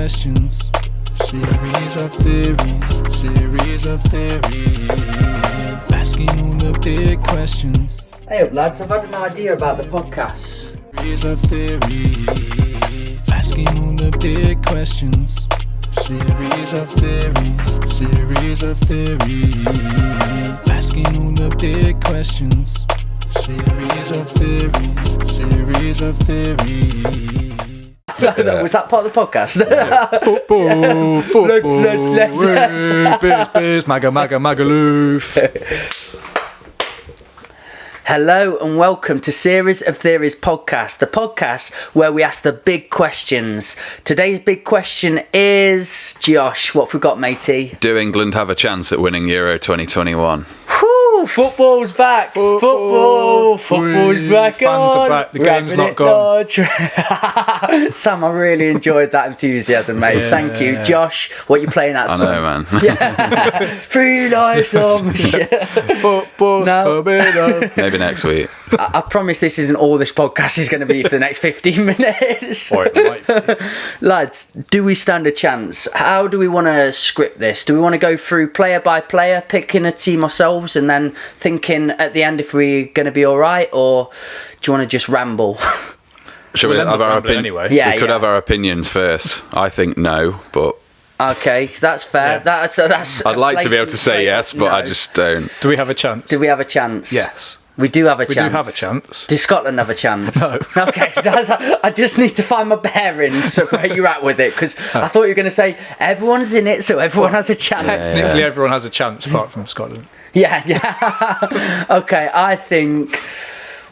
questions. Series of theories, series of theories. Asking all the big questions. Hey up lads, I've had an idea about the podcast. Series of theories. Asking all the big questions. Series of theories, series of theories. Asking all the big questions. Series of theories, series of theories. Was that part of the podcast? Football. Biz, Magaloof. Hello and welcome to Series of Theories podcast, the podcast where we ask the big questions. Today's big question is, Josh, what have we got, matey? Do England have a chance at winning Euro 2021? Whew, football's back. Football's back. Fans are back. The game's not gone. Sam, I really enjoyed that enthusiasm, mate. Yeah. Thank you. Josh, what are you playing that I song? know, man. Yeah. 3 nights on shit. Football's coming up. Maybe next week. I promise this isn't all this podcast is going to be for the next 15 minutes. Or it might be. Lads, do we stand a chance? How do we want to script this? Do we want to go through player by player, picking a team ourselves and then thinking at the end if we're going to be all right, or do you want to just ramble? Should we We'll end have up our rambling opinion? anyway. Yeah, We could have our opinions first. I think no, but Okay, that's fair. Yeah. That's. I'd like to be able to say yes, but I No. just don't. Do we have a chance? Do we have a chance? Yes. We do have a We chance. do have a chance. Does Scotland have a chance? No. Okay, I just need to find my bearings of where you're at with it, because I thought you were going to say everyone's in it, so everyone has a chance. Technically, everyone has a chance apart from Scotland. Yeah. Okay, I think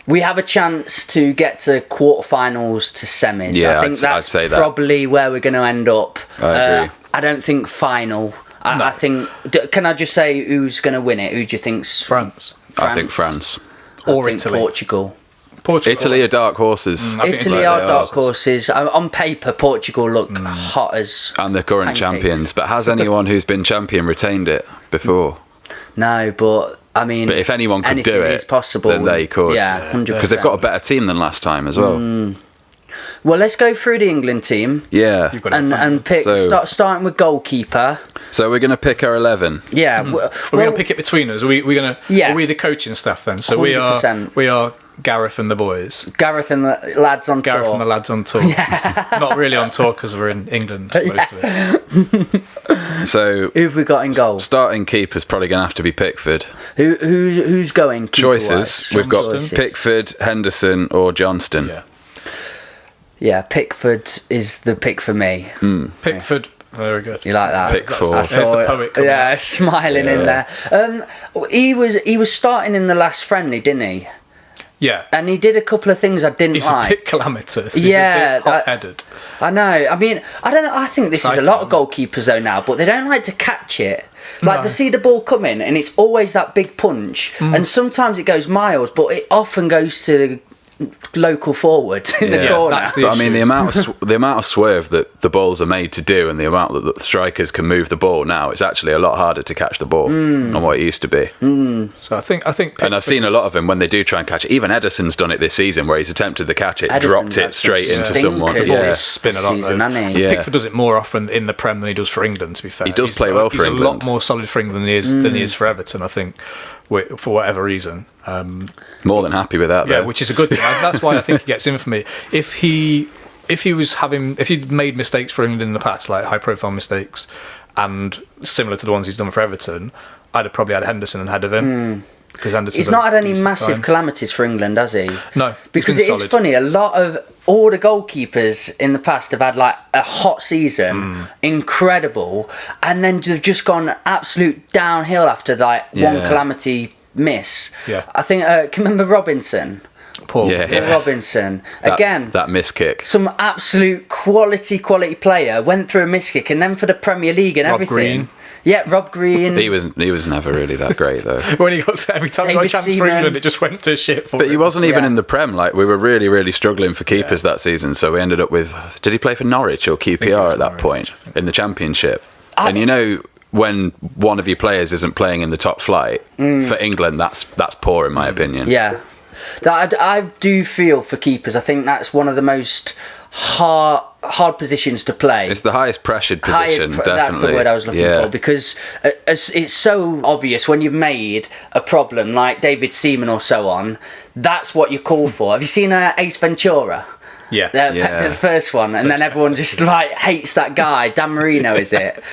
we have a chance to get to quarterfinals to semis. Yeah, I think I'd that's say that. probably where we're going to end up. I agree. I don't think final. No. I think. Can I just say who's going to win it? Who do you think's France. I think France. Or I think Italy. Portugal. Portugal. Italy are dark horses. I think Italy like are they dark are. horses. On paper, Portugal look hot as. And the current pancakes. champions. But has anyone who's been champion retained it before? No, but I mean, But if anyone could anything do it, is possible. then they could. Yeah, 100%. Because they've got a better team than last time as well. Well, let's go through the England team Yeah. You've got it. and pick. So- Starting with goalkeeper. So we're going to pick our 11. Yeah. We're going to pick it between us. Are we going to? Yeah. Are we the coaching staff then? So 100%. we are Gareth and the boys. Gareth and the lads on Gareth tour. and the lads on tour. Not really on tour because we're in England most of it. So Who've we got in goal? starting keeper's probably going to have to be Pickford. Who's going? Choices. keeper-wise? We've got Choices. Pickford, Henderson or Johnston. Yeah. Yeah, Pickford is the pick for me. Pickford. Very good. You like that? Pickford. I There's the saw it. poet coming Yeah, out. smiling in there. He was starting in the last friendly, didn't he? Yeah. And he did a couple of things I didn't He's like. a bit calamitous. He's Yeah, a bit hot-headed. I know. I mean, I don't know. I think this is a lot of goalkeepers though now, but they don't like to catch it. Like they see the ball coming, and it's always that big punch. And sometimes it goes miles, but it often goes to the local forward in the Yeah, corner. that's the But I mean, issue. the amount of swerve that the balls are made to do, and the amount that the strikers can move the ball now, it's actually a lot harder to catch the ball than what it used to be. So I think. And I've seen a lot of them when they do try and catch it. Even Ederson's done it this season, where he's attempted to catch it, Ederson dropped had it straight some into someone. stinkers Yeah. this Spin a lot, season, though. hasn't he? Yeah. Pickford does it more often in the Prem than he does for England. To be fair, He does play well for he's England. a lot more solid for England than he is for Everton. I think, for whatever reason. More than happy with that, Yeah, though. which is a good thing. That's why I think he gets in for me. If he'd made mistakes for England in the past, like high profile mistakes, and similar to the ones he's done for Everton, I'd have probably had Henderson ahead of him. Because He's not had any massive calamities for England, has he? No, because he's it been is solid. funny. A lot of all the goalkeepers in the past have had like a hot season, incredible, and then they've just gone absolute downhill after like one Yeah. calamity miss. Yeah. I think. Can you remember Robinson? Paul. Yeah. Robinson That- again. that miss kick. Some absolute quality player went through a miss kick, and then for the Premier League and Rob everything. Green. Yeah, Rob Green. He was never really that great, though. When he got every time he got a David chance for Seaman. England, it just went to shit. For But he him. wasn't even Yeah. in the Prem. Like, we were really, really struggling for keepers that season. So we ended up with... Did he play for Norwich or QPR at that Norwich, point in the Championship? And you know, when one of your players isn't playing in the top flight, for England, that's poor in my opinion. Yeah. I do feel for keepers. I think that's one of the most hard positions to play. It's the highest pressured position, definitely. That's the word I was looking for, because it's so obvious when you've made a problem like David Seaman or so on. That's what you call for. Have you seen Ace Ventura? Yeah. The first one, and then everyone just like hates that guy. Dan Marino, is it?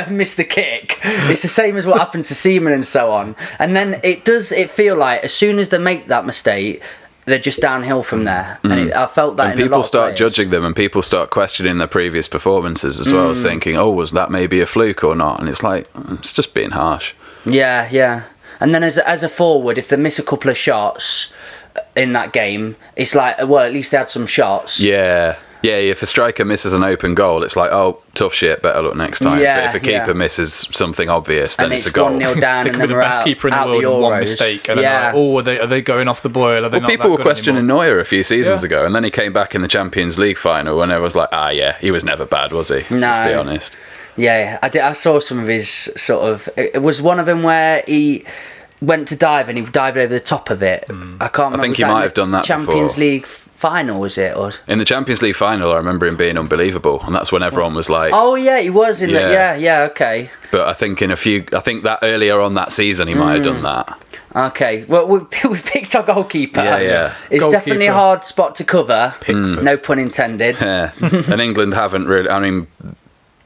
Missed the kick. It's the same as what happened to Seaman and so on. And then it feel like as soon as they make that mistake, they're just downhill from there. And I felt that. And in a people lot of start players. judging them, and people start questioning their previous performances as well, thinking, "Oh, was that maybe a fluke or not?" And it's like, it's just being harsh. Yeah. And then as a forward, if they miss a couple of shots in that game, it's like, well, at least they had some shots. Yeah. If a striker misses an open goal, it's like, oh, tough shit, better luck next time. Yeah, but if a keeper misses something obvious, then and it's a goal. 1-0 down, They and could be then the we're best out, keeper in the out world the and one Euros. mistake, and then are they going off the boil? Are they not People that were good questioning anymore? Neuer a few seasons ago, and then he came back in the Champions League final when everyone was like, he was never bad, was he? No. Let's be honest. Yeah, I saw some of his sort of. It was one of them where he went to dive and he dived over the top of it. I can't remember. I think was he that might in have done that Champions before. League final, was it? Or In the Champions League final, I remember him being unbelievable, and that's when everyone was like, oh yeah, he was in that. Yeah, okay. But I think that earlier on that season he might have done that. Okay, well, we picked our goalkeeper. Yeah. It's Goalkeeper. definitely a hard spot to cover. No pun intended. Yeah. And England haven't really. I mean,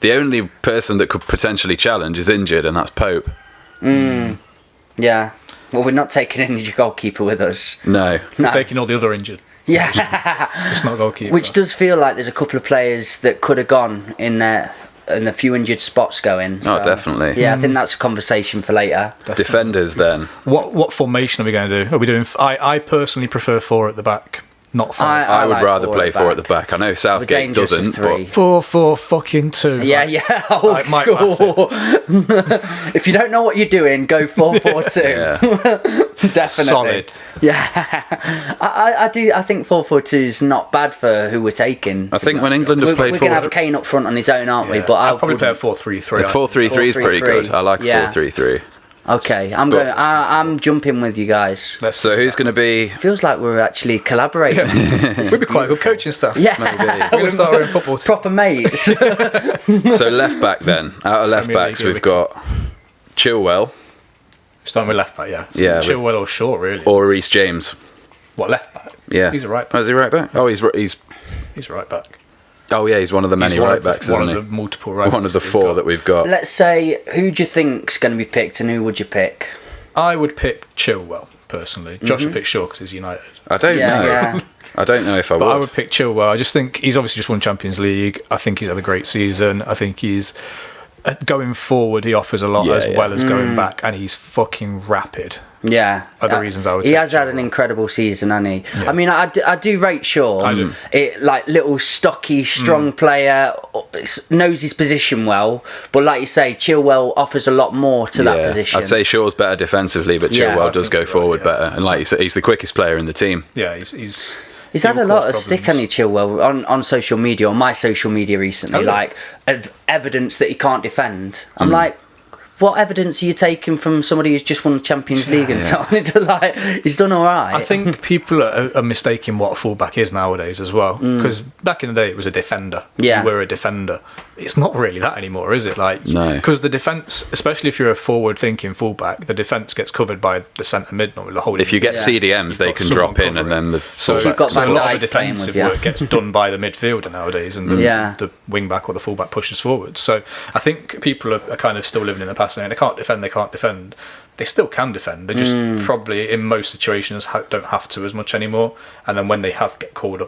the only person that could potentially challenge is injured, and that's Pope. Yeah. Well, we're not taking an injured goalkeeper with us. No. No. Taking all the other injured. Yeah. Just not goalkeeper. Which does feel like there's a couple of players that could have gone in there and a few injured spots going. Oh, definitely. Yeah, I think that's a conversation for later. Defenders then. What formation are we going to do? Are we doing? I personally prefer 4 at the back, not 5. I would like rather 4 play at 4 at the back. I know Southgate dangerous of doesn't, 3. but 4-4-2. Yeah, old Like Mike school. If you don't know what you're doing, go 4-4-2. yeah. Definitely. Solid. Yeah, I do. I think 4-4-2 is not bad for who we're taking. I think when England has we're played going to 4, have Kane up front on his own, aren't we? But I'll probably play a wouldn't- 4-3-3. 4-3-3 is pretty 4-3-3. good. I like Yeah. 4-3-3. Okay, I'm jumping with you guys. So who's going to be? Feels like we're actually collaborating. We'd be quite good coaching staff. Yeah, We're going to start our own football team. proper mates. So left back then. Out of left Premier backs, League, we've got Chilwell Starting with left back, yeah. So Yeah, Chilwell or Short, really. or Reece James. What, left back? Yeah, He's a right Oh, back. is he right back? Oh, he's He's right back. oh yeah, he's one of the many He's one right of the- backs, one isn't of he? the multiple right One of the backs 4 we've that we've got. Let's say, who do you think's going to be picked and who would you pick? I would pick Chilwell, personally. Josh would pick Shaw because he's United. I don't know. Yeah. I don't know if I But I would. would pick Chilwell. I just think he's obviously just won Champions League. I think he's had a great season. I think he's going forward. He offers a lot Yeah, as yeah. well as going back, and he's fucking rapid. Yeah. Other reasons I would He take has had an Chilwell. incredible season, hasn't he? Yeah. I mean, I do rate Shaw. I do. Like, little, stocky, strong player, knows his position well. But like you say, Chilwell offers a lot more to that position. I'd say Shaw's better defensively, but Yeah, Chilwell I does think go you're right, forward yeah. better. And like you said, he's the quickest player in the team. Yeah, he's He's he had a will lot of cause stick, problems. hasn't he, Chilwell, on social media, on my social media recently, Has he? like evidence that he can't defend. I'm like, what evidence are you taking from somebody who's just won the Champions League and so on? It's like, he's done all right. I think people are mistaking what a fullback is nowadays as well. Because back in the day, it was a defender. Yeah. You were a defender. It's not really that anymore, is it? Like, No. Because the defence, especially if you're a forward-thinking fullback, the defence gets covered by the centre mid, normally the whole. If you get Yeah. CDMs, they got can someone drop in, and covering. then the So, If you've got so a Van lot of the Dijk playing with defensive you. work gets done by the midfielder nowadays, and the wing back or the full back pushes forward. So I think people are kind of still living in the past now. They can't defend. They still can defend. They just probably in most situations don't have to as much anymore. And then when they get called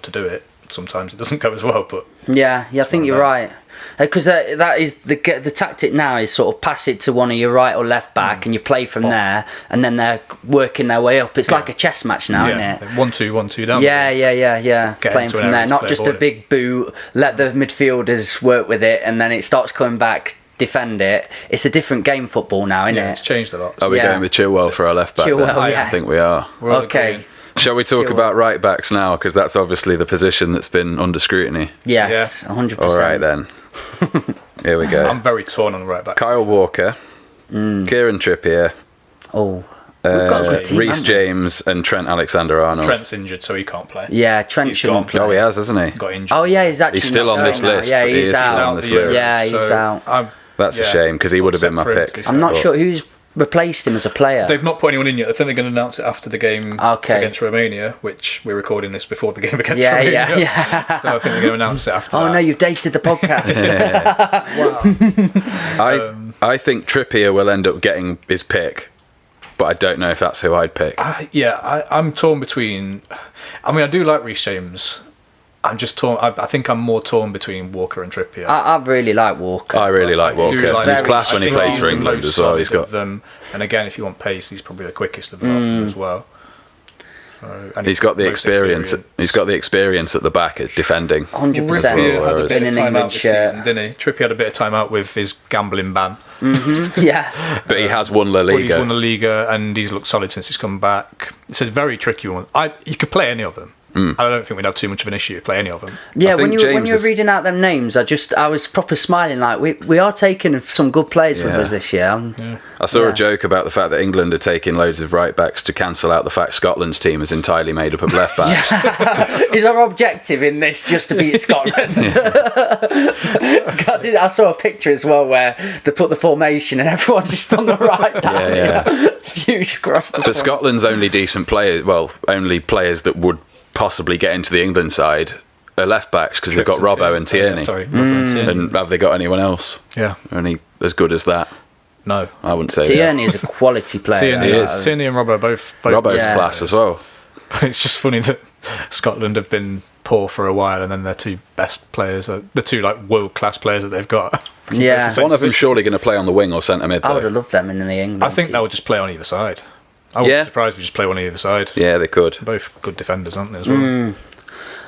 to do it, sometimes it doesn't go as well. But Yeah, I think you're right. Because that is the tactic now is sort of pass it to one of your right or left back, and you play from there, and then they're working their way up. It's like a chess match now, isn't it? 1-2 down. Yeah. Get Playing into an from there, area to not play just ball a in. big boot. Let the midfielders work with it, and then it starts coming back. Defend it. It's a different game, football now, isn't Yeah, it? it's changed a lot. Are we Yeah. going with Chilwell for our left back? Chilwell, then? yeah. I think we are. We're all Okay. agreeing. Shall we talk Chilwell. about right backs now? Because that's obviously the position that's been under scrutiny. Yes, 100%. All right then. Here we go. I'm very torn on the right back. Kyle Walker, Kieran Trippier, Oh, got a good team, Reece haven't we? James and Trent Alexander-Arnold. Trent's injured, so he can't play. Yeah, Trent He's shouldn't gone. play. Oh, he has, hasn't he? Got injured. Oh yeah, he's actually He's still not on this going now. list, Yeah, but he he's is still out. on this list. Yeah, he's out. That's a shame because he would have been my pick. I'm not But- sure who's replaced him as a player. They've not put anyone in yet. I think they're going to announce it after the game against Romania, which we're recording this before the game against Romania. Yeah. So I think they're going to announce it after that. Oh no, you've dated the podcast. I think Trippier will end up getting his pick, but I don't know if that's who I'd pick. I'm torn between... I mean, I do like Reece James. I'm just torn. I think I'm more torn between Walker and Trippier. I really like Walker. I really like Walker. He's class when he plays for the England most as well. He's solid got of them. And again, if you want pace, he's probably the quickest of them as well. And he's got the most experience. He's got the experience at the back at defending. 100%. Trippier had a In bit an of time England out this shirt. season, didn't he? Trippier had a bit of time out with his gambling ban. Yeah. But he has won La But he's won Liga. the Liga and he's looked solid since he's come back. It's a very tricky one. You could play any of them. I don't think we'd have too much of an issue to play any of them. Yeah, I when think you were James reading out them names, I was proper smiling. Like we are taking some good players with Yeah. us this year. I saw Yeah. a joke about the fact that England are taking loads of right backs to cancel out the fact Scotland's team is entirely made up of left backs. Is our objective in this just to beat Scotland? I saw a picture as well where they put the formation and everyone's just on the right down. Yeah. Huge across the But front. Scotland's only decent players, well, only players that would possibly get into the England side are left backs because they've got Robbo and Tierney. Sorry, Robbo and Tierney. And have they got anyone else? Yeah. Any as good as that? No. I wouldn't say. Tierney is a quality player. Tierney, He is. Tierney and Robbo are both Robbo's Yeah. class as well. It's just funny that Scotland have been poor for a while, and then their two best players are the two like world class players that they've got. Yeah. One of them's surely going to play on the wing or centre mid. I would Though. have loved them in the England. I think team. they would just play on either side. I would Yeah. be surprised if they just play on either side. Yeah, they could. Both good defenders, aren't they, as well?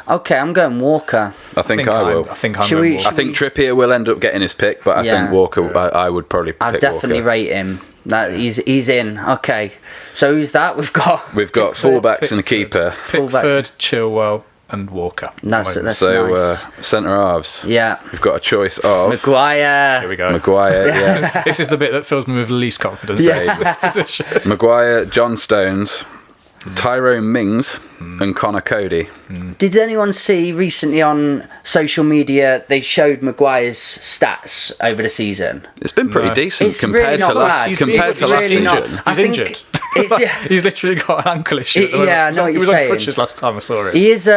Okay, I'm going Walker. I think I will. I think I'm Should going we- Walker. I think Trippier will end up getting his pick, but I Yeah. think Walker. I would probably pick I'd definitely Walker. rate him. That he's in. Okay, so who's that? We've got fullbacks and a keeper. Pickford, Chilwell, and Walker. That's So nice. centre halves. Yeah, We've got a choice of Maguire. Here we go. Maguire, yeah. This is the bit that fills me with least confidence. Yeah. in this position. Maguire, John Stones, Tyrone Mings, and Connor Cody. Did anyone see recently on social media they showed Maguire's stats over the season? It's been pretty No. decent It's compared really to not last bad. He's compared to last really not. season. I He's think injured. it's- yeah. He's literally got an ankle issue. At the moment. Yeah, I know what He you're was on saying. crutches last time I saw it. He is.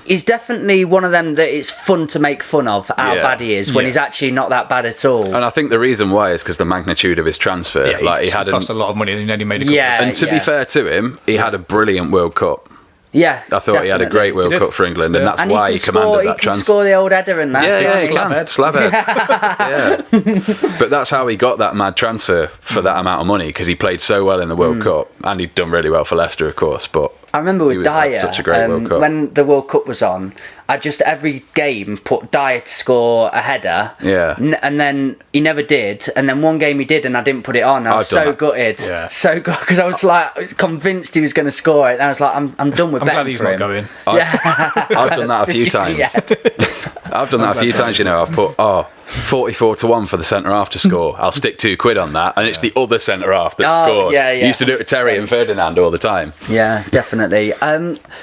He's definitely one of them that it's fun to make fun of how Yeah. bad he is when Yeah. he's actually not that bad at all. And I think the reason why is because the magnitude of his transfer. Yeah, like he just had cost a lot of money and then he made a couple. Yeah. and to be fair to him, he had a brilliant World Cup. Yeah, I thought he had a definitely. great World He did. Cup for England, and Yeah. that's And why he commanded that He can transfer. score the old header and that. Yeah, he Slab can. head. Slabhead. Yeah. But that's how he got that mad transfer for that amount of money, because he played so well in the World Cup, and he'd done really well for Leicester, of course. But I remember with He had Dyer, such a great World Cup. when the World Cup was on, I just every game put Dyer to score a header. Yeah. And then he never did. And then one game he did, and I didn't put it on. I was I've done so that. gutted. Yeah. So good because I was like convinced he was going to score it. And I was like, I'm done with I'm betting glad he's for not him. going. I've done that a few times. Yeah. I've done that a few times, you know. I've put 44-1 for the centre half to score. I'll stick £2 on that, and it's the other centre half that Oh, scored. yeah, yeah. Used to do it with Terry and Ferdinand all the time. Yeah, definitely.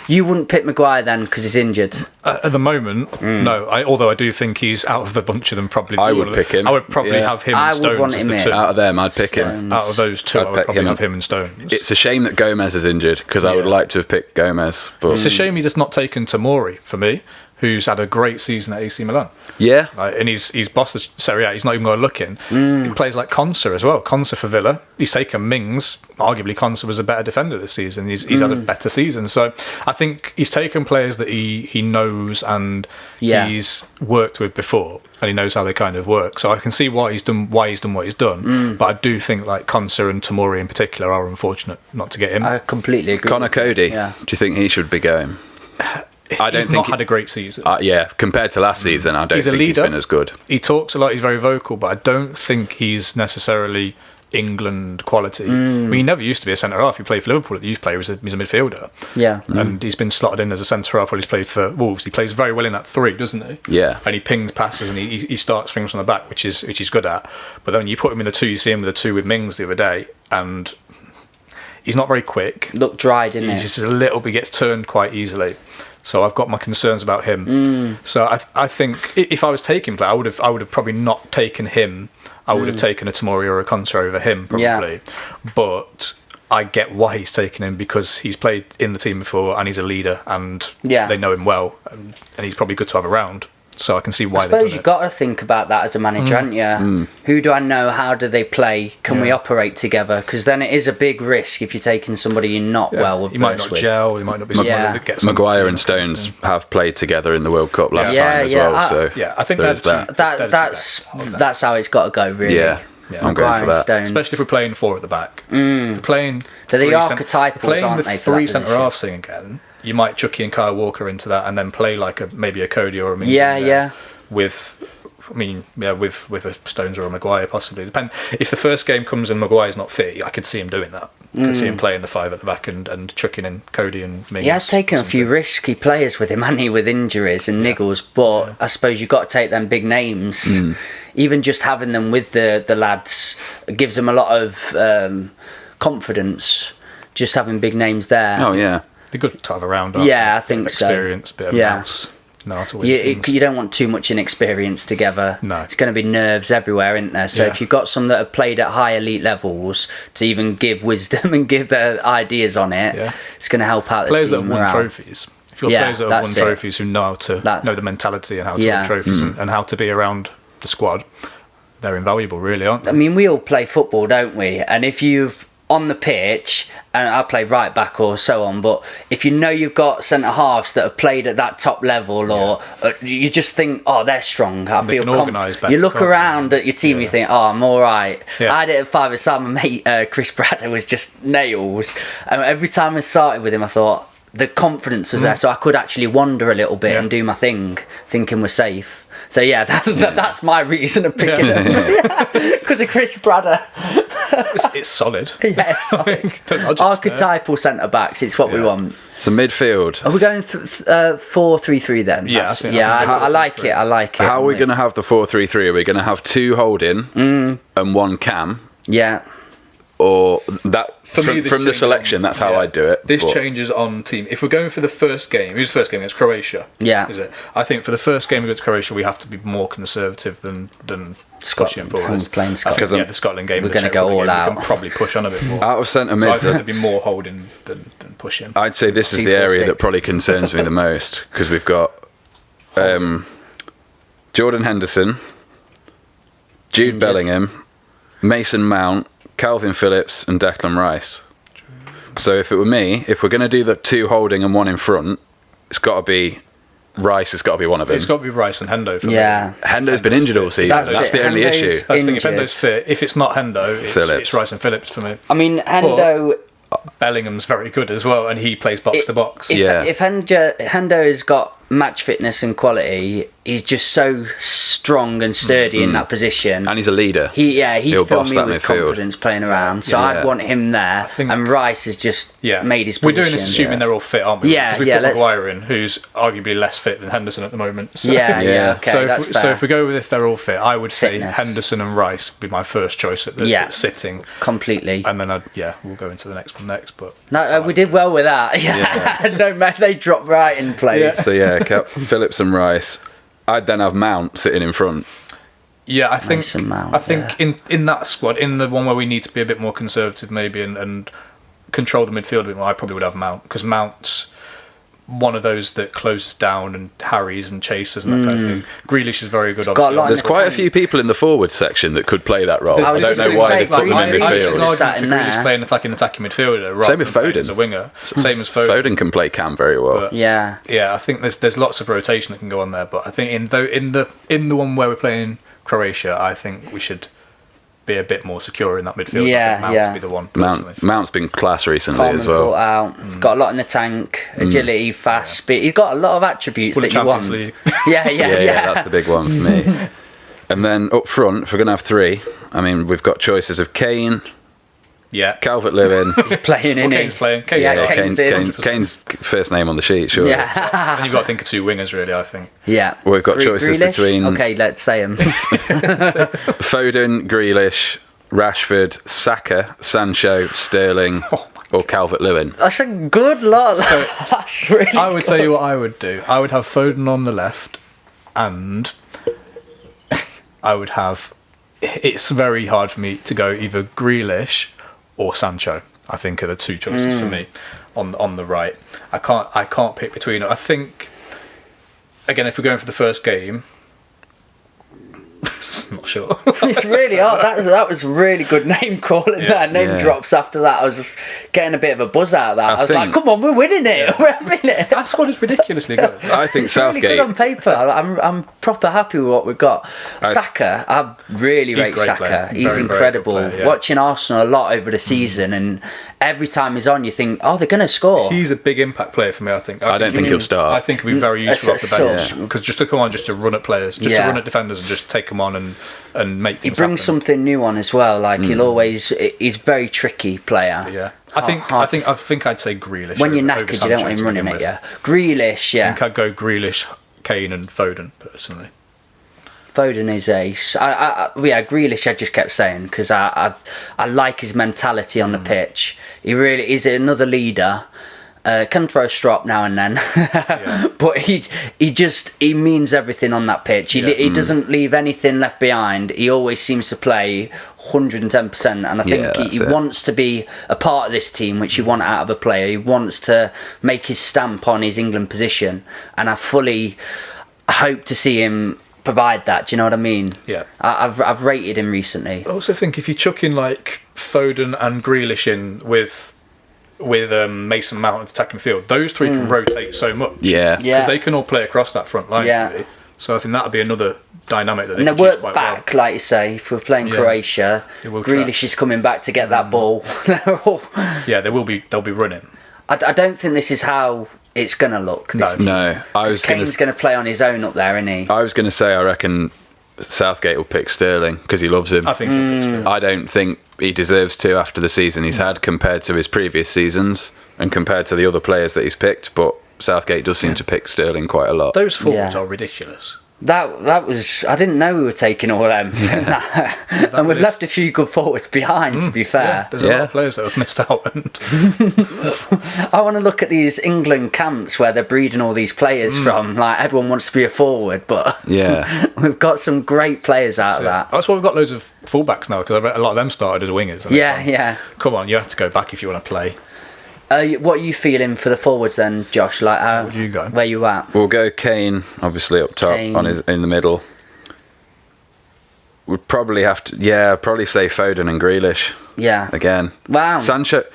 You wouldn't pick Maguire then because he's injured. At the moment, no. Although I do think he's out of the bunch of them. Probably, I would one of the- pick him. I would probably Yeah. have him I and would want Stones as him the in. two. Out of them, I'd pick him. Stones. Out of those two, I'd I would pick probably him. have him and Stones. It's a shame that Gomez is injured, because I would Yeah. like to have picked Gomez. But It's a shame he's just not taken Tomori for me, who's had a great season at AC Milan. yeah, And he's boss of Serie A. He's not even got a look in. He plays like Konsa as well. Konsa for Villa. He's taken Mings. Arguably, Konsa was a better defender this season. He's had a better season. So I think he's taken players that he knows and Yeah. he's worked with before, and he knows how they kind of work. So I can see why he's done what he's done. But I do think like Konsa and Tomori in particular are unfortunate not to get him. I completely agree. Connor with you. Cody. Yeah. Do you think he should be going? I don't he's think not he- had a great season. Yeah, compared to last season, I don't He's a think he's leader. been as good. He talks a lot. He's very vocal, but I don't think he's necessarily England quality. I mean, he never used to be a centre half. He played for Liverpool at the youth player. He's a midfielder. Yeah. And he's been slotted in as a centre half while he's played for Wolves. He plays very well in that 3, doesn't he? Yeah. And he pings passes and he starts things from the back, which is good at. But then when you put him in the 2, you see him with the 2 with Mings the other day, and he's not very quick. Look dry, didn't He's it? just a little bit, gets turned quite easily. So I've got my concerns about him. So I think if I was taking play, I would have probably not taken him. I would have taken a Tomori or a Conte over him probably. Yeah. But I get why he's taken him, because he's played in the team before and he's a leader and they know him well, and he's probably good to have around. So I can see why. I suppose you've got to think about that as a manager, haven't you? Who do I know? How do they play? Can we operate together? Because then it is a big risk if you're taking somebody you're not well with. You might not gel. You might not be. Yeah. Maguire and Stones have played together in the World Cup last time as well. So I think there's that's how it's got to go, really. Yeah. I'm going for that. Stones. Especially if we're playing 4 at the back. If we're playing. They're the three archetypals, aren't they, the for that 3 centre position? halves thing again. You might chuck in Kyle Walker into that and then play like maybe a Cody or a Mings with a Stones or a Maguire possibly. Depend if the first game comes and Maguire's not fit, I could see him doing that. I could see him playing the 5 at the back and chucking in Cody and Mings. He has taken a few risky players with him, hasn't he, with injuries and niggles, but I suppose you've got to take them big names. Even just having them with the lads gives them a lot of confidence, just having big names there. Oh, yeah. They're good to have around. I think so. Experience, bit of mouse. No, to win you don't want too much inexperience together. No. It's going to be nerves everywhere, isn't there? So if you've got some that have played at high elite levels to even give wisdom and give their ideas on it, it's going to help out the players team that have won morale. trophies. If you've got players that have won trophies who know how to know the mentality and how to win trophies and how to be around the squad, they're invaluable, really, aren't they? I mean, we all play football, don't we? And if you've on the pitch, and I play right back or so on, but if you know you've got centre halves that have played at that top level, or you just think, oh, they're strong, I feel confident. You look around at your team, you think, oh, I'm all right. I did it at 5-a-side. My mate Chris Bradder was just nails, and every time I started with him, I thought the confidence was there, so I could actually wander a little bit and do my thing, thinking we're safe. So that's my reason of picking him, because of Chris Bradder. It's solid. Yeah, solid. Archetypal centre backs. It's what we want. So midfield. Are we going 4-3-3 then? Yeah, I like it. I like it. How are we going to have the 4-3-3? Are we going to have 2 holding and 1 cam? Yeah. Or that For me, from the selection? That's how I'd do it. This changes on team. If we're going for the first game, who's the first game? It's Croatia. Yeah. Is it? I think for the first game against Croatia, we have to be more conservative than pushing forward. Playing Scotland. I think, the Scotland game. We're going to go all out. We can probably push on a bit more. Out of centre So I mids, think there'd be more holding than pushing. I'd say this is the area that probably concerns me the most, because we've got Jordan Henderson, Jude Bellingham, Mason Mount, Calvin Phillips and Declan Rice. So if it were me, if we're going to do the 2 holding and 1 in front, it's got to be Rice. It's got to be one of them. It's got to be Rice and Hendo for me. Hendo's been injured all season. That's the only issue. That's the thing. If Hendo's fit, if it's not Hendo, it's Rice and Phillips for me. I mean, Hendo. Bellingham's very good as well, and he plays box to box. If Hendo's got match fitness and quality, he's just so strong and sturdy in that position, and he's a leader. He'd fill boss me that with midfield. confidence playing around. So I'd want him there. And Rice has just made his position. We're doing this assuming they're all fit, aren't we? Yeah, because we put Maguire in, who's arguably less fit than Henderson at the moment. So. Okay, so that's fair. So if we go with if they're all fit, I would say Henderson and Rice would be my first choice at the sitting completely. And then we'll go into the next one next. But no, we did well with that. No, man, they dropped right in place. So Phillips and Rice. I'd then have Mount sitting in front. Yeah, I think Mount, in that squad, in the one where we need to be a bit more conservative maybe and control the midfield a bit more, I probably would have Mount, because Mount's one of those that closes down and harries and chases and that kind of thing. Grealish is very good. Obviously. There's quite a few people in the forward section that could play that role. I don't know why they've put them in midfield. Grealish playing attacking midfielder. Same with Foden as a winger. Same as Foden. Foden can play cam very well. But, I think there's lots of rotation that can go on there. But I think in the one where we're playing Croatia, I think we should be a bit more secure in that midfield. Mount to be the one. Mount's been class recently as well. Got a lot in the tank, agility, fast speed. He's got a lot of attributes that you want. Yeah, that's the big one for me. And then up front, if we're going to have 3, I mean, we've got choices of Kane. Calvert-Lewin. He's playing in. Kane's playing. Kane's first name on the sheet, sure. And you've got to think of 2 wingers, really, I think. Yeah. We've got choices between... Okay, let's say them. Foden, Grealish, Rashford, Saka, Sancho, Sterling, or Calvert-Lewin. That's a good lot. That's really I would tell you what I would do. I would have Foden on the left, and I would have. It's very hard for me to go either Grealish or Sancho. I think are the two choices for me on the right. I can't pick between them. I think again, if we're going for the first game, I'm not sure. It's really hard. That was really good name calling there. Name drops after that. I was just getting a bit of a buzz out of that. I was like, come on, we're winning it. We're having it. That squad is ridiculously good. I think It's Southgate. really good on paper. I'm proper happy with what we've got. Saka, I really rate great Saka. player. He's Very, very incredible. good player, yeah. Watching Arsenal a lot over the season, and every time he's on, you think, oh, they're going to score. He's a big impact player for me. I think. I don't think he'll start. I think he'll be very useful off the bench such. because just to come on, just to run at players, just to run at defenders, and just take them on and make He things brings happen. something new on as well. Like he's a very tricky player. Yeah, I think I'd say Grealish. When you're over knackered, you don't Sancho want him to running begin it. with. Yeah, Grealish. I Yeah, think I'd go Grealish, Kane, and Foden personally. Foden is ace. Grealish. I just kept saying because I like his mentality on the pitch. He really is another leader. Can throw a strop now and then, but he means everything on that pitch. He doesn't leave anything left behind. He always seems to play 110%, and I think he wants to be a part of this team, which you want out of a player. He wants to make his stamp on his England position, and I fully hope to see him provide that. Do you know what I mean? Yeah. I've rated him recently. I also think if you chuck in like Foden and Grealish in with Mason Mount at attacking field, those three can rotate so much. Yeah. Because they can all play across that front line. Yeah. Really. So I think that'd be another dynamic that they And they could use work quite back, well. like you say. If we're playing Croatia, They will Grealish is coming back to get that ball. Yeah, they'll be running. I don't think this is how it's going to look. This team. No, Kane's going to play on his own up there, isn't he? I was going to say I reckon Southgate will pick Sterling because he loves him. I think he'll pick Sterling. I don't think he deserves to after the season he's had compared to his previous seasons and compared to the other players that he's picked. But Southgate does seem to pick Sterling quite a lot. Those forwards are ridiculous. That was. I didn't know we were taking all them. And we've left a few good forwards behind, to be fair. There's a lot of players that have missed out. And I want to look at these England camps where they're breeding all these players from. Like, everyone wants to be a forward, but we've got some great players out of that. that's why we've got loads of fullbacks now, because I bet a lot of them started as wingers. And Yeah. come on, you have to go back if you want to play. What are you feeling for the forwards then, Josh? Like, Would you go? where you at? We'll go Kane, obviously up top Kane. in the middle. We'd probably have to, probably say Foden and Grealish Yeah. again. Wow. Sancho,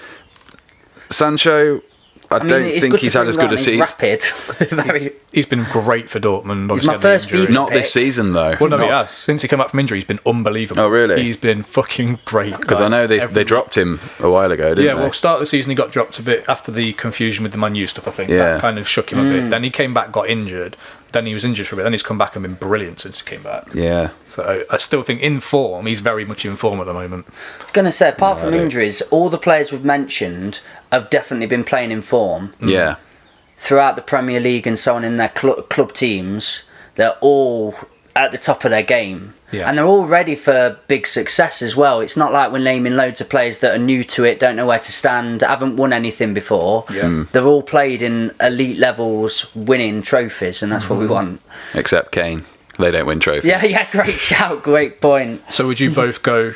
I don't it's think good he's to had as bring good a him season. on. He's rapid. He's been great for Dortmund. Obviously, my had the first injury. FIFA Not pick. this season though. Well, no, he has. Since he came back from injury, he's been unbelievable. Oh, really? He's been fucking great. Because I know they dropped him a while ago, didn't Yeah, they? well, start of the season he got dropped a bit after the confusion with the Man U stuff, I think. Yeah. That kind of shook him a bit. Then he came back, got injured. Then he was injured for a bit. Then he's come back and been brilliant since he came back. Yeah. So I still think in form, he's very much in form at the moment. Gonna say, apart from injuries, all the players we've mentioned have definitely been playing in form Yeah. throughout the Premier League and so on in their club teams. They're all at the top of their game. Yeah. And they're all ready for big success as well. It's not like we're naming loads of players that are new to it, don't know where to stand, haven't won anything before. Yeah. They're all played in elite levels, winning trophies, and that's what we want. Except Kane. They don't win trophies. Yeah, great shout, great point. So would you both go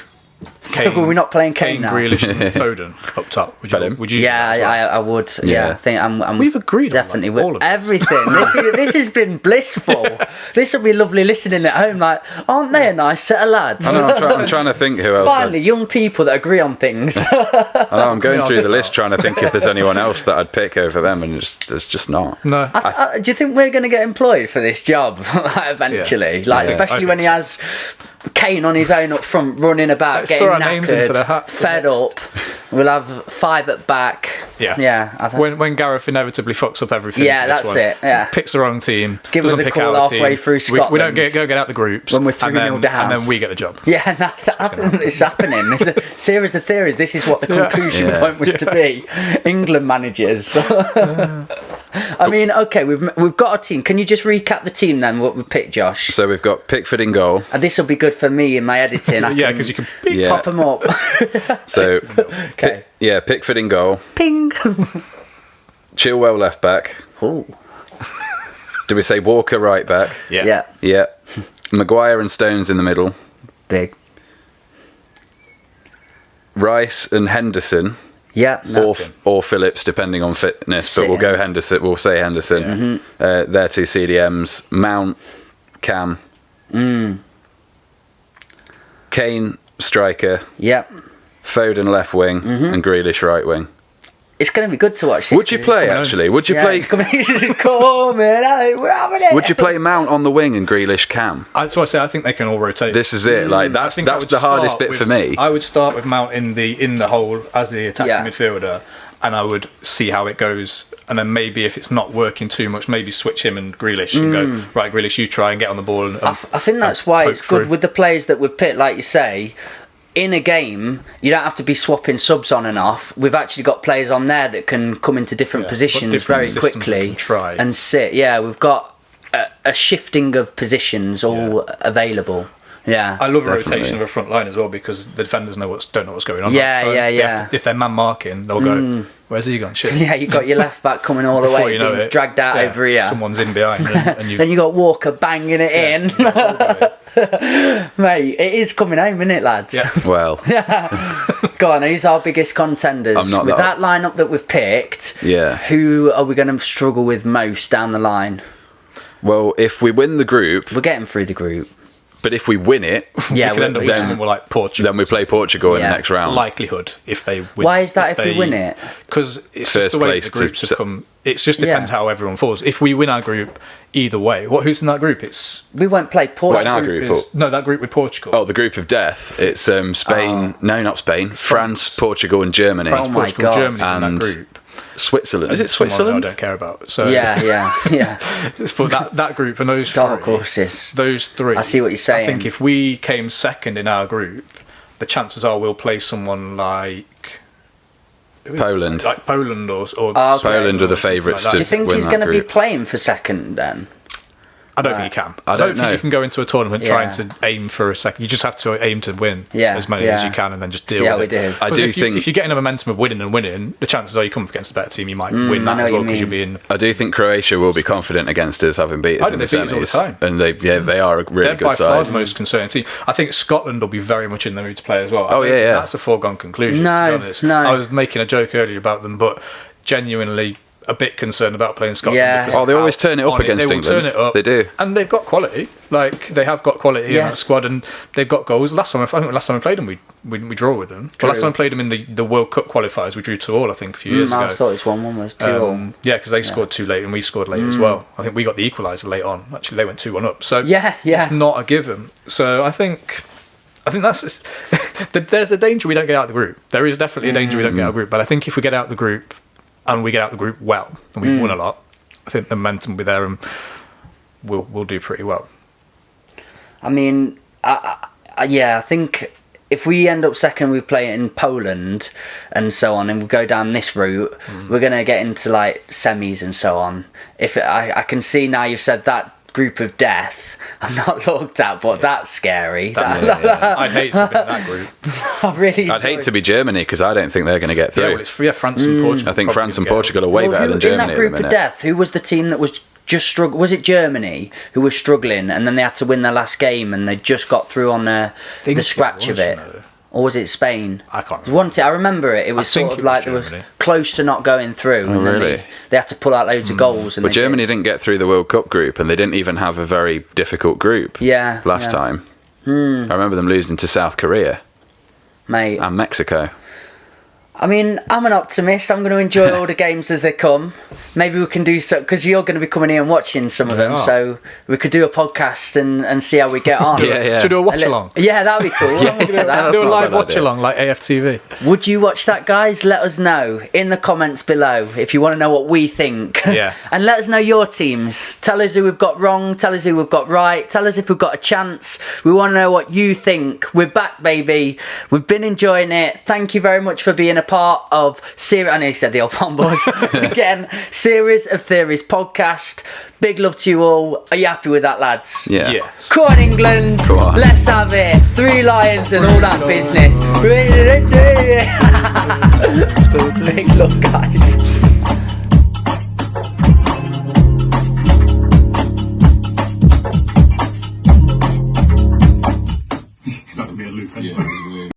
Kane, So we're not playing Kane Kane, now? Grealish and Foden up top? Pardon? Would you Yeah, as well? I would. Yeah, Yeah. I think I'm We've agreed on definitely that, with all of us. everything. This has been blissful. This will be lovely listening at home. Like, aren't they a nice set of lads? I know, I'm trying to think who else. Finally, young people that agree on things. I know, I'm going Yeah, through I'll the pick list trying to think if there's anyone else that I'd pick over them, and there's just not. No. Do you think we're going to get employed for this job eventually? Like, Yeah, especially I when he think has Kane on his own up front, running about, Let's getting throw our names knackered, into the hat. fed up. We'll have 5 at back. Yeah. I think. When Gareth inevitably fucks up everything. Yeah, for this that's one, it, yeah. Picks the wrong team. Give us doesn't a pick call our halfway team. through We don't Scotland. get out the groups. When we're and 3-0 down. And then we get the job. Yeah, it's happening. It's a series of theories. This is what the conclusion point was to be. England managers. I mean, okay, we've got a team. Can you just recap the team then? What we picked, Josh? So we've got Pickford in goal. And this will be good for me in my editing. Yeah, because you can pop them up. So Okay. Pickford in goal. Ping. Chilwell left back. Ooh. Do we say Walker right back? Yeah. Yeah. Maguire and Stones in the middle. Big. Rice and Henderson. Yeah. Or Phillips, depending on fitness. But we'll go Henderson. We'll say Henderson. Yeah. They're two CDMs. Mount, Cam. Kane, striker. Yep. Foden left wing. And Grealish right wing. It's going to be good to watch. Would you play, actually? Would you play... It's coming out. We're having it. Would you play Mount on the wing and Grealish Cam? That's why I say I think they can all rotate. This is it. Like that was the hardest bit for me. I would start with Mount in the hole as the attacking midfielder, and I would see how it goes. And then maybe if it's not working too much, maybe switch him and Grealish and go, right, Grealish, you try and get on the ball. And, I think that's why it's good with the players that we've picked, like you say. In a game, you don't have to be swapping subs on and off. We've actually got players on there that can come into different positions very quickly and sit. Yeah, we've got a shifting of positions all available. Yeah, I love a rotation of a front line as well because the defenders don't know what's going on. Yeah. If they're man marking, they'll go, "Where's he gone?" Shit. Yeah, you got your left back coming all the way, you know it, dragged out over here. Someone's in behind, and then you got Walker banging it in. Mate, it is coming home, isn't it, lads? Yeah. Well, go on. Who's our biggest contenders? I'm not with that lineup that we've picked. Yeah. Who are we going to struggle with most down the line? Well, if we win the group, we're getting through the group. But if we win it, we could end up then more like Portugal. Then we play Portugal in the next round. Likelihood if they win. Why is that if we win it? Because it's just the way the groups have come. It just depends how everyone falls. If we win our group, either way. Who's in that group? We won't play Portugal. In our group? No, that group with Portugal. Oh, the group of death. It's Spain. No, not Spain. France, Portugal, and Germany. Oh my God. Germany's in that group. Switzerland. Is it Switzerland? I don't care about. So yeah. But that group and those dark horses. Those three. I see what you're saying. I think if we came second in our group, the chances are we'll play someone like Poland. Like Poland or Poland are the favourites to win. Do you think he's going to be playing for second then? I don't think you can. I don't know. think you can go into a tournament trying to aim for a second. You just have to aim to win as many as you can and then just deal with it. I do think if you're getting a momentum of winning and winning, the chances are you come up against a better team, you might win that as well because you'll be in. I do think Croatia will be confident against us, having beat us in the semis. All the time. And they are a really good side. They're by far the most concerning team. I think Scotland will be very much in the mood to play as well. That's a foregone conclusion, to be honest. No. I was making a joke earlier about them, but genuinely a bit concerned about playing Scotland. Yeah. They always turn it up against England. They will turn it up. They do. And they've got quality. Like, they have got quality in that squad and they've got goals. I think last time we played them, we draw with them. But last time we played them in the World Cup qualifiers, we drew 2-2, I think, a few years ago. I thought it was 1-1, was 2-2. Yeah, because they scored too late and we scored late as well. I think we got the equaliser late on. Actually, they went 2-1 up. So it's not a given. So I think that's just, there's a danger we don't get out of the group. There is definitely a danger we don't get out of the group. But I think if we get out of the group, and we get out the group well, and we've won a lot, I think the momentum will be there and we'll do pretty well. I mean, I think if we end up second, we play in Poland and so on, and we go down this route, we're going to get into like semis and so on. I can see now you've said that group of death, I've not looked at, but that's scary. I'd hate to be in that group. I'd hate to be Germany because I don't think they're going to get through. France and Portugal. I think France and Portugal are way better than Germany. In that group of death, who was the team that was just struggling? Was it Germany who was struggling and then they had to win their last game and they just got through on the scratch of it? Or was it Spain? I can't remember. I remember it. It was sort of like they were close to not going through. And then they had to pull out loads of goals. But Germany didn't get through the World Cup group and they didn't even have a very difficult group last time. I remember them losing to South Korea. Mate. And Mexico. I mean, I'm an optimist. I'm going to enjoy all the games as they come. Maybe we can do so, because you're going to be coming here and watching some of them, so we could do a podcast and see how we get on. Should we do a watch along? Yeah, that'd be cool. Do a live watch along like AFTV. Would you watch that, guys? Let us know in the comments below if you want to know what we think. Yeah. And let us know your teams. Tell us who we've got wrong. Tell us who we've got right. Tell us if we've got a chance. We want to know what you think. We're back, baby. We've been enjoying it. Thank you very much for being a part of I nearly said the old Farm Boys. Again, Series of Theories podcast. Big love to you all. Are you happy with that, lads? Yeah. Yes. Come on, England. Come on. Let's have it. 3 Lions and all that business. Big love, guys. It's not going to be a loop anyway.